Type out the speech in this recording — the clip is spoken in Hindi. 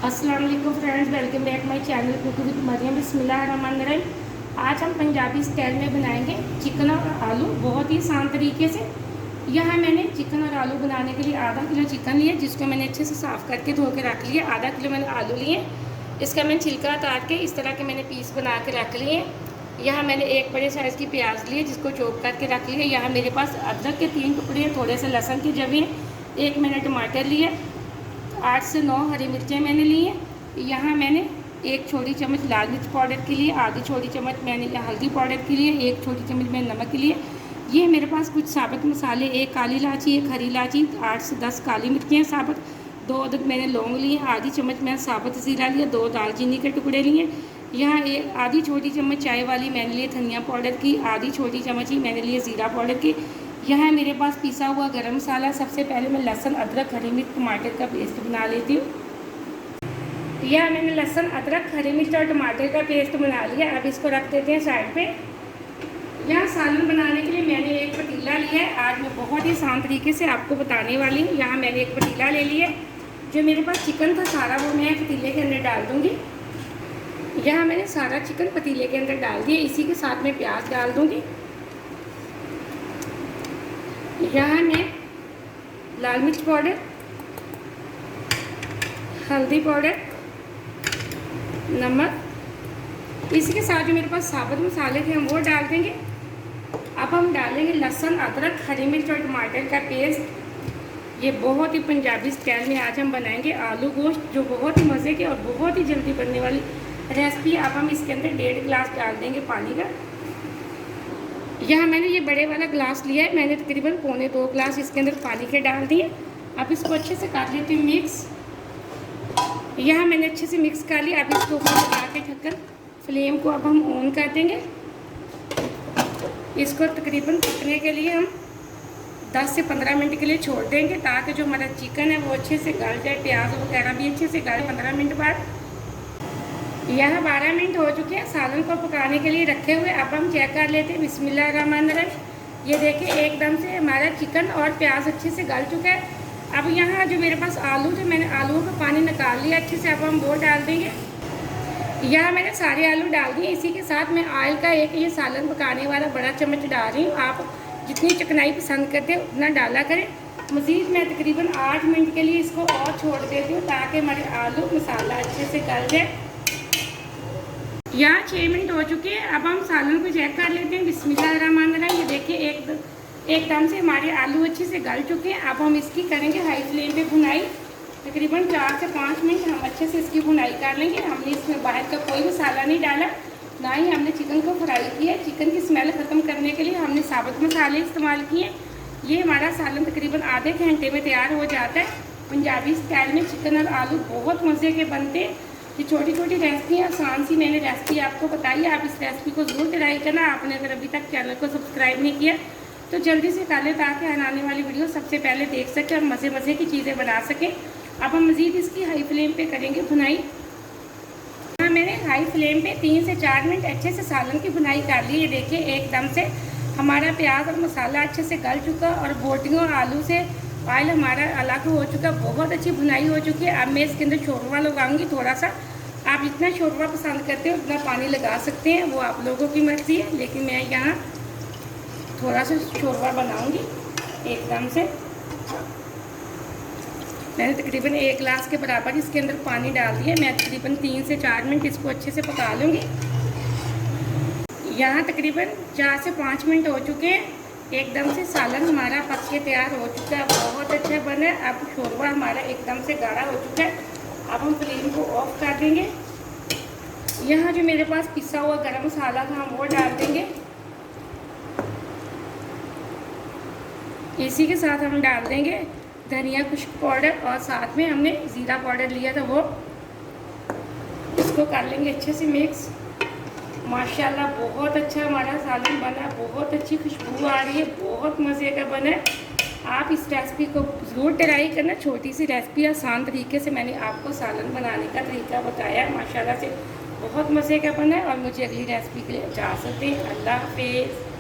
अस्सलाम वालेकुम friends, welcome back my channel cook with Mariam. बिस्मिल्लाहिर्रहमानिर्रहीम। आज हम पंजाबी स्टाइल में बनाएंगे चिकन और आलू बहुत ही आसान तरीके से। यहाँ मैंने चिकन और आलू बनाने के लिए आधा किलो चिकन लिया, जिसको मैंने अच्छे से साफ़ करके धो के रख लिया। आधा किलो मैंने आलू लिए, इसका मैंने छिलका उतार के इस तरह के मैंने पीस बना के रख लिए। यहाँ मैंने एक बड़े साइज़ की प्याज लिए, जिसको चॉप करके रख लिया। यहाँ मेरे पास अदरक के 3 टुकड़े, थोड़े से लहसुन की जवी, एक मैंने टमाटर लिए, 8 से 9 हरी मिर्चें मैंने ली हैं। यहाँ मैंने एक छोटी चम्मच लाल मिर्च पाउडर के लिए, आधी छोटी चम्मच मैंने हल्दी पाउडर के लिए, एक छोटी चम्मच मैंने नमक के लिए। ये मेरे पास कुछ साबुत मसाले, एक काली इलायची, एक हरी इलायची, 8 से 10 काली मिर्चें साबुत, 2 अदद मैंने लौंग लिए, आधी चम्मच मैंने साबुत ज़ीरा लिया, 2 दालचीनी के टुकड़े लिए। यहाँ एक आधी छोटी चम्मच चाय वाली मैंने लिए धनिया पाउडर की, आधी छोटी चम्मच ही मैंने लिए ज़ीरा पाउडर की। यहाँ मेरे पास पिसा हुआ गरम मसाला। सबसे पहले मैं लहसुन, अदरक, हरी मिर्च, टमाटर का पेस्ट बना लेती हूँ। यह मैंने लहसुन, अदरक, हरी मिर्च और टमाटर का पेस्ट बना लिया। अब इसको रख देते हैं साइड पे। यहाँ सालन बनाने के लिए मैंने एक पतीला लिया है। आज मैं बहुत ही आसान तरीके से आपको बताने वाली हूँ। यहाँ मैंने एक पतीला ले लिया, जो मेरे पास चिकन था सारा वो मैं पतीले के अंदर डाल दूँगी। यहाँ मैंने सारा चिकन पतीले के अंदर डाल दिया। इसी के साथ मैं प्याज डाल दूँगी। यहाँ मैं लाल मिर्च पाउडर, हल्दी पाउडर, नमक, इसी के साथ जो मेरे पास साबुत मसाले थे हम वो डाल देंगे। अब हम डालेंगे लहसुन, अदरक, हरी मिर्च और टमाटर का पेस्ट। ये बहुत ही पंजाबी स्टाइल में आज हम बनाएंगे आलू गोश्त, जो बहुत ही मज़े के और बहुत ही जल्दी बनने वाली रेसिपी। अब हम इसके अंदर 1.5 गिलास डाल देंगे पानी का। यहाँ मैंने ये बड़े वाला ग्लास लिया है, मैंने तकरीबन 1.25 गिलास इसके अंदर पानी के डाल दिए। अब इसको अच्छे से कर लेती हूँ मिक्स। यहाँ मैंने अच्छे से मिक्स कर लिया। अब इसको ऊपर लगा के ढक्कन, फ्लेम को अब हम ऑन कर देंगे। इसको तकरीबन पकने के लिए हम 10 से 15 मिनट के लिए छोड़ देंगे, ताकि जो हमारा चिकन है वो अच्छे से गल जाए, प्याज वगैरह भी अच्छे से गले। 15 मिनट बाद यहाँ 12 मिनट हो चुके हैं सालन को पकाने के लिए रखे हुए। अब हम चेक कर लेते हैं। बिस्मिल्लाहिर्रहमानिर्रहीम। ये देखिए एकदम से हमारा चिकन और प्याज अच्छे से गल चुका है। अब यहाँ जो मेरे पास आलू थे, मैंने आलूओं का पानी निकाल लिया अच्छे से। अब हम वो डाल देंगे। यहाँ मैंने सारे आलू डाल दिए। इसी के साथ मैं ऑयल का एक ये सालन पकाने वाला बड़ा चम्मच डाल रही हूँ। आप जितनी चिकनाई पसंद करते हैं उतना डाला करें। मज़ीद मैं तकरीबन 8 मिनट के लिए इसको और छोड़ देती हूँ, ताकि हमारे आलू मसाला अच्छे से गल जाए। यहाँ 6 मिनट हो चुके हैं। अब हम सालन को चेक कर लेते हैं। बिस्मिल्लाहिर्रहमानिर्रहीम। ये देखिए एकदम से हमारे आलू अच्छे से गल चुके हैं। अब हम इसकी करेंगे हाई फ्लेम पे भुनाई। तकरीबन 4 से 5 मिनट हम अच्छे से इसकी भुनाई कर लेंगे। हमने इसमें बाहर का कोई मसाला नहीं डाला, ना ही हमने चिकन को फ्राई किया। चिकन की स्मेल ख़त्म करने के लिए हमने साबुत मसाले इस्तेमाल किए। ये हमारा सालन तकरीबन आधे घंटे में तैयार हो जाता है। पंजाबी स्टाइल में चिकन और आलू बहुत मज़े के बनते हैं। ये छोटी छोटी रेसिपी, आसान सी मैंने रेसिपी आपको बताई है। आप इस रेसिपी को ज़रूर ट्राई करना। आपने अगर अभी तक चैनल को सब्सक्राइब नहीं किया तो जल्दी से कर लें, ताकि आने वाली वीडियो सबसे पहले देख सकें और मज़े की चीज़ें बना सकें। अब हम मज़ीद इसकी हाई फ्लेम पे करेंगे भुनाई। हाँ, मैंने हाई फ्लेम पे 3 से 4 मिनट अच्छे से सालन की भुनाई कर ली। ये देखिए एकदम से हमारा प्याज और मसाला अच्छे से गल चुका और बोटियों और आलू से ऑयल हमारा अलग हो चुका। बहुत अच्छी भुनाई हो चुकी है। अब मैं इसके अंदर शोरबा लगाऊंगी थोड़ा सा। आप जितना शोरबा पसंद करते हो उतना पानी लगा सकते हैं, वो आप लोगों की मर्ज़ी है। लेकिन मैं यहाँ थोड़ा सा शोरबा बनाऊंगी एकदम से। मैंने तकरीबन 1 गिलास के बराबर इसके अंदर पानी डाल दिया। मैं तकरीबन 3 से 4 मिनट इसको अच्छे से पका लूँगी। यहाँ तकरीबन 4 से 5 मिनट हो चुके हैं। एकदम से सालन हमारा पक के तैयार हो चुका है, बहुत अच्छा बना है। अब शोरबा हमारा एकदम से गाढ़ा हो चुका है। अब हम फ्लेम को ऑफ कर देंगे। यहाँ जो मेरे पास पिसा हुआ गरम मसाला था हम वो डाल देंगे। इसी के साथ हम डाल देंगे धनिया खुश्क पाउडर, और साथ में हमने ज़ीरा पाउडर लिया था वो। इसको कर लेंगे अच्छे से मिक्स। माशाल्लाह बहुत अच्छा हमारा सालन बना, बहुत अच्छी खुशबू आ रही है, बहुत मज़े का बना है। आप इस रेसिपी को ज़रूर ट्राई करना। छोटी सी रेसिपी, आसान तरीके से मैंने आपको सालन बनाने का तरीका बताया। माशाल्लाह से बहुत मज़े का बना है। और मुझे अगली रेसिपी के लिए इजाज़त दें। अल्लाह हाफ़िज़।